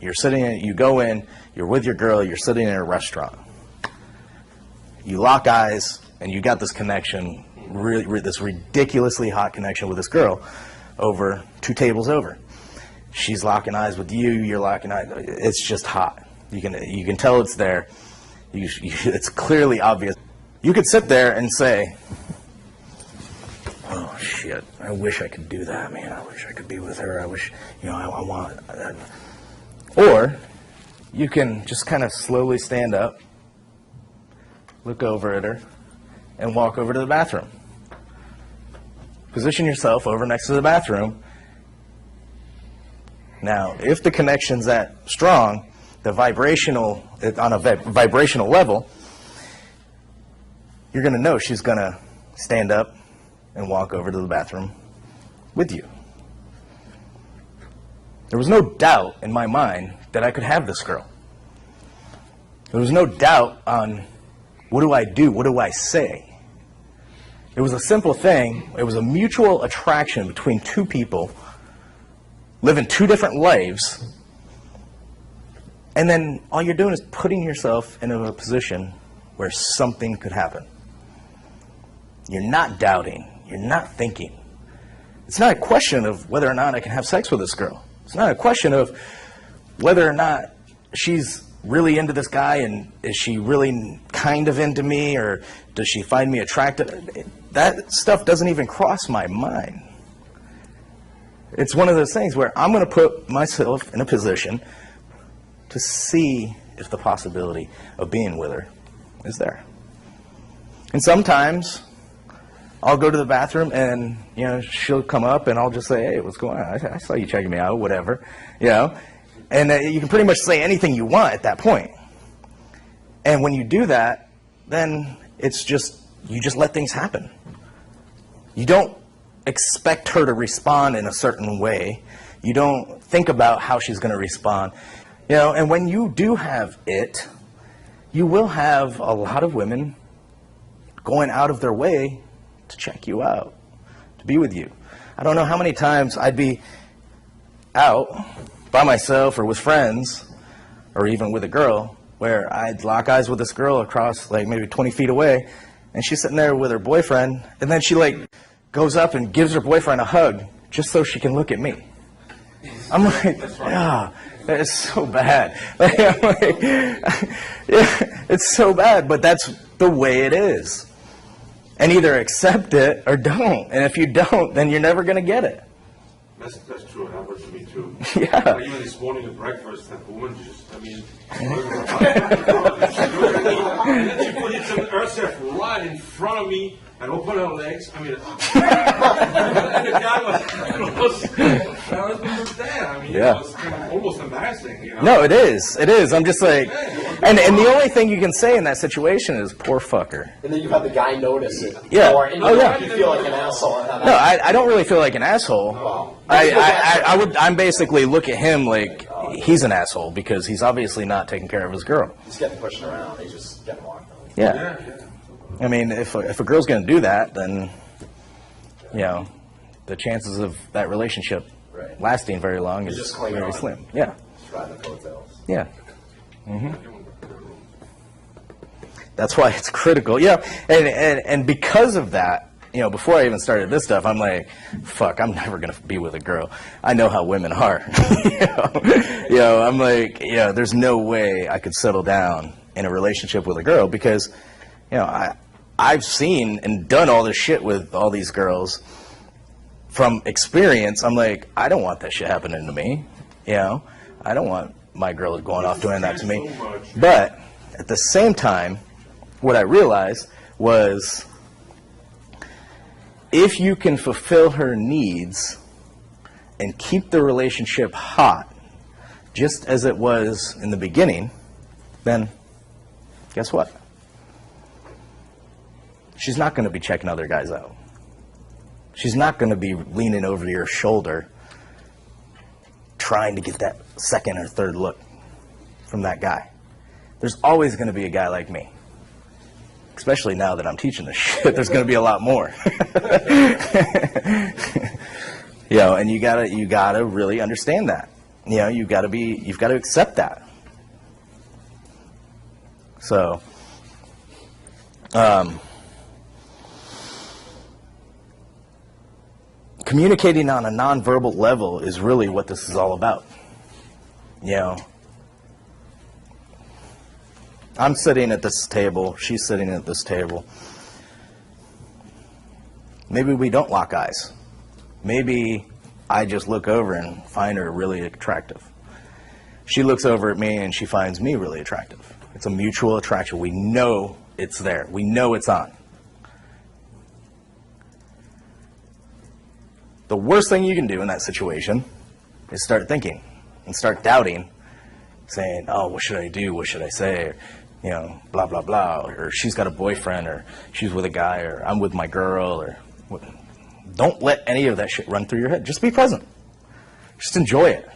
You're sitting in, you go in, you're with your girl, you're sitting in a restaurant. You lock eyes, and you got this connection, this ridiculously hot connection with this girl over 2 tables over. She's locking eyes with you, you're locking eyes. It's just hot. You can tell it's there. It's clearly obvious. You could sit there and say, oh shit, I wish I could do that, man. I wish I could be with her. I wish, I want that. Or you can just kind of slowly stand up, look over at her, and walk over to the bathroom. Position yourself over next to the bathroom. Now, if the connection's that strong, on a vibrational level, you're going to know she's going to stand up and walk over to the bathroom with you. There was no doubt in my mind that I could have this girl. There was no doubt on what do I do, what do I say. It was a simple thing. It was a mutual attraction between 2 people living 2 different lives, and then all you're doing is putting yourself into a position where something could happen. You're not doubting. You're not thinking. It's not a question of whether or not I can have sex with this girl. It's not a question of whether or not she's really into this guy and is she really kind of into me or does she find me attractive. That stuff doesn't even cross my mind. It's one of those things where I'm going to put myself in a position to see if the possibility of being with her is there. And sometimes I'll go to the bathroom and, she'll come up and I'll just say, hey, what's going on? I saw you checking me out, whatever, And you can pretty much say anything you want at that point. And when you do that, then it's just, you just let things happen. You don't expect her to respond in a certain way. You don't think about how she's going to respond. And when you do have it, you will have a lot of women going out of their way to check you out, to be with you. I don't know how many times I'd be out by myself or with friends or even with a girl where I'd lock eyes with this girl across like maybe 20 feet away and she's sitting there with her boyfriend and then she goes up and gives her boyfriend a hug just so she can look at me. I'm like, yeah, that is so bad. It's so bad, but that's the way it is. And either accept it or don't. And if you don't, then you're never going to get it. That's true. It happened to me too. Yeah. Even this morning at breakfast, that woman just, and then she put herself right in front of me and opened her legs. And the guy was there. Yeah. It was kind of almost embarrassing. No, it is. It is. I'm just like, and the only thing you can say in that situation is poor fucker. And then you have the guy notice it. Yeah. Yeah. You feel like an asshole. No, I don't really feel like an asshole. Well, I'm basically look at him like he's an asshole because he's obviously not taking care of his girl. He's getting pushed around. He's just getting walked on. Yeah. I mean, if a girl's going to do that, then, the chances of that relationship lasting very long is very slim. Yeah. Just riding the coattails. Yeah. Mm-hmm. That's why it's critical. Yeah. And because of that, before I even started this stuff, I'm like, fuck, I'm never going to be with a girl. I know how women are. I'm like, there's no way I could settle down in a relationship with a girl because, I've seen and done all this shit with all these girls from experience. I'm like, I don't want that shit happening to me. I don't want my girl going off doing that to me. But at the same time, what I realized was if you can fulfill her needs and keep the relationship hot, just as it was in the beginning, then guess what? She's not going to be checking other guys out. She's not going to be leaning over your shoulder trying to get that second or third look from that guy. There's always going to be a guy like me. Especially now that I'm teaching this shit, there's going to be a lot more. And you gotta really understand that. You know, you've got to accept that. So, communicating on a nonverbal level is really what this is all about. You know, I'm sitting at this table, she's sitting at this table. Maybe we don't lock eyes. Maybe I just look over and find her really attractive. She looks over at me and she finds me really attractive. It's a mutual attraction. We know it's there. We know it's on. The worst thing you can do in that situation is start thinking and start doubting, saying, oh, what should I do? What should I say? Or, you know, blah, blah, blah. Or she's got a boyfriend, or she's with a guy, or I'm with my girl, or what. Don't let any of that shit run through your head. Just be present. Just enjoy it.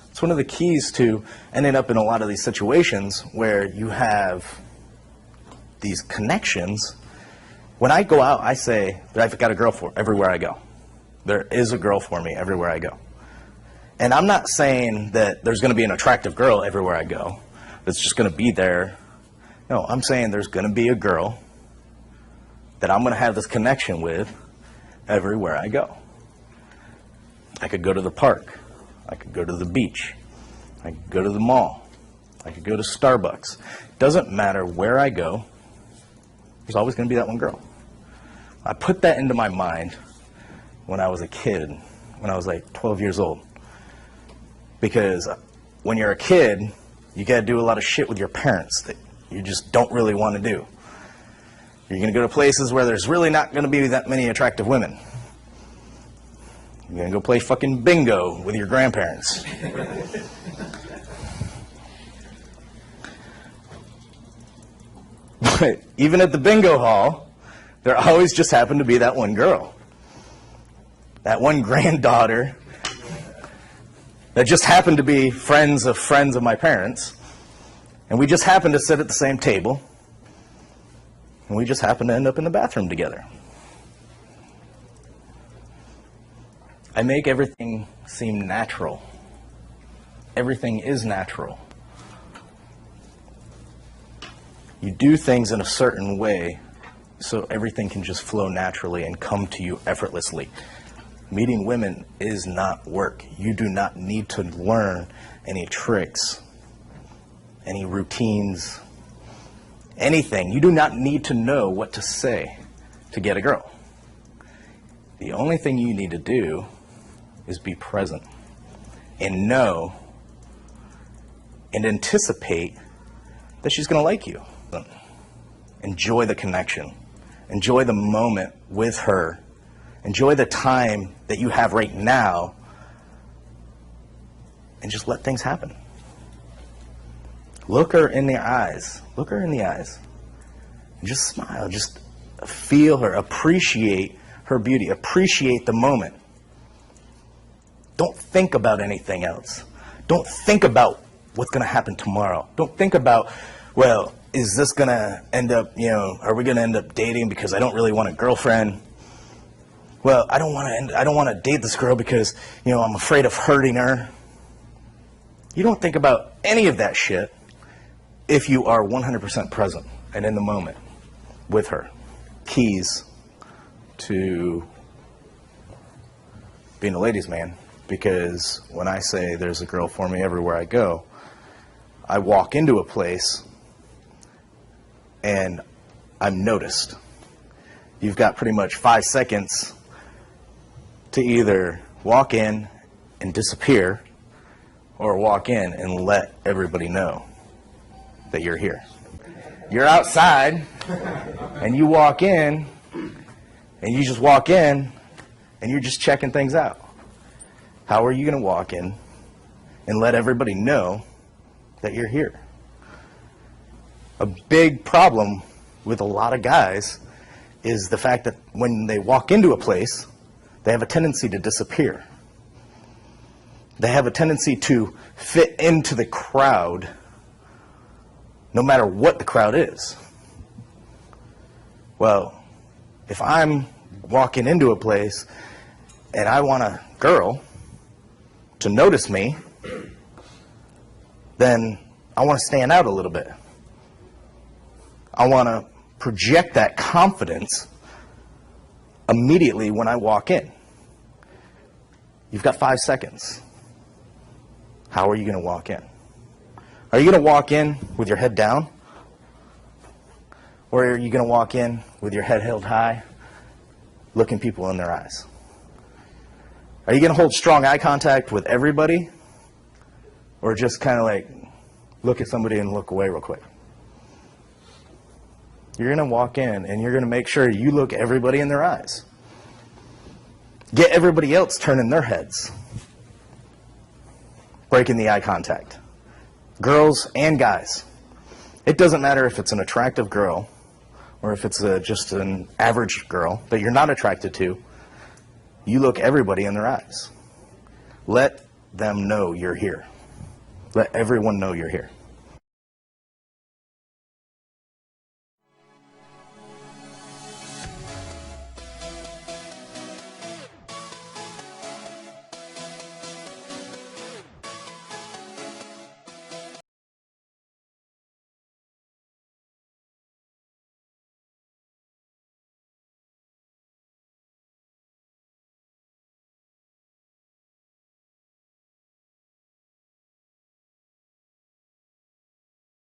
It's one of the keys to ending up in a lot of these situations where you have these connections. When I go out, I say that I've got a girl for everywhere I go. There is a girl for me everywhere I go. And I'm not saying that there's going to be an attractive girl everywhere I go that's just going to be there. No, I'm saying there's going to be a girl that I'm going to have this connection with everywhere I go. I could go to the park. I could go to the beach. I could go to the mall. I could go to Starbucks. Doesn't matter where I go, there's always going to be that one girl. I put that into my mind when I was a kid, when I was like 12 years old. Because when you're a kid, you got to do a lot of shit with your parents that you just don't really want to do. You're going to go to places where there's really not going to be that many attractive women. You're going to go play fucking bingo with your grandparents. But even at the bingo hall, there always just happened to be that one girl. That one granddaughter that just happened to be friends of my parents. And we just happened to sit at the same table. And we just happened to end up in the bathroom together. I make everything seem natural. Everything is natural. You do things in a certain way so everything can just flow naturally and come to you effortlessly. Meeting women is not work. You do not need to learn any tricks, any routines, anything. You do not need to know what to say to get a girl. The only thing you need to do is be present and know and anticipate that she's going to like you. Enjoy the connection. Enjoy the moment with her. Enjoy the time that you have right now, and just let things happen. Look her in the eyes. Look her in the eyes. And just smile. Just feel her. Appreciate her beauty. Appreciate the moment. Don't think about anything else. Don't think about what's going to happen tomorrow. Don't think about, well, is this going to end up, are we going to end up dating because I don't really want a girlfriend? Well, I don't want to date this girl because, I'm afraid of hurting her. You don't think about any of that shit if you are 100% present and in the moment with her. Keys to being a ladies' man, because when I say there's a girl for me everywhere I go, I walk into a place and I'm noticed. You've got pretty much 5 seconds to either walk in and disappear or walk in and let everybody know that you're here. You're outside and you walk in and you just walk in and you're just checking things out. How are you going to walk in and let everybody know that you're here? A big problem with a lot of guys is the fact that when they walk into a place, they have a tendency to disappear. They have a tendency to fit into the crowd no matter what the crowd is. Well, if I'm walking into a place and I want a girl, to notice me, then I want to stand out a little bit. I want to project that confidence immediately when I walk in. You've got 5 seconds. How are you going to walk in? Are you going to walk in with your head down? Or are you going to walk in with your head held high, looking people in their eyes? Are you going to hold strong eye contact with everybody? Or just kind of like look at somebody and look away real quick? You're going to walk in and you're going to make sure you look everybody in their eyes. Get everybody else turning their heads. Breaking the eye contact. Girls and guys. It doesn't matter if it's an attractive girl or if it's just an average girl that you're not attracted to. You look everybody in their eyes. Let them know you're here. Let everyone know you're here.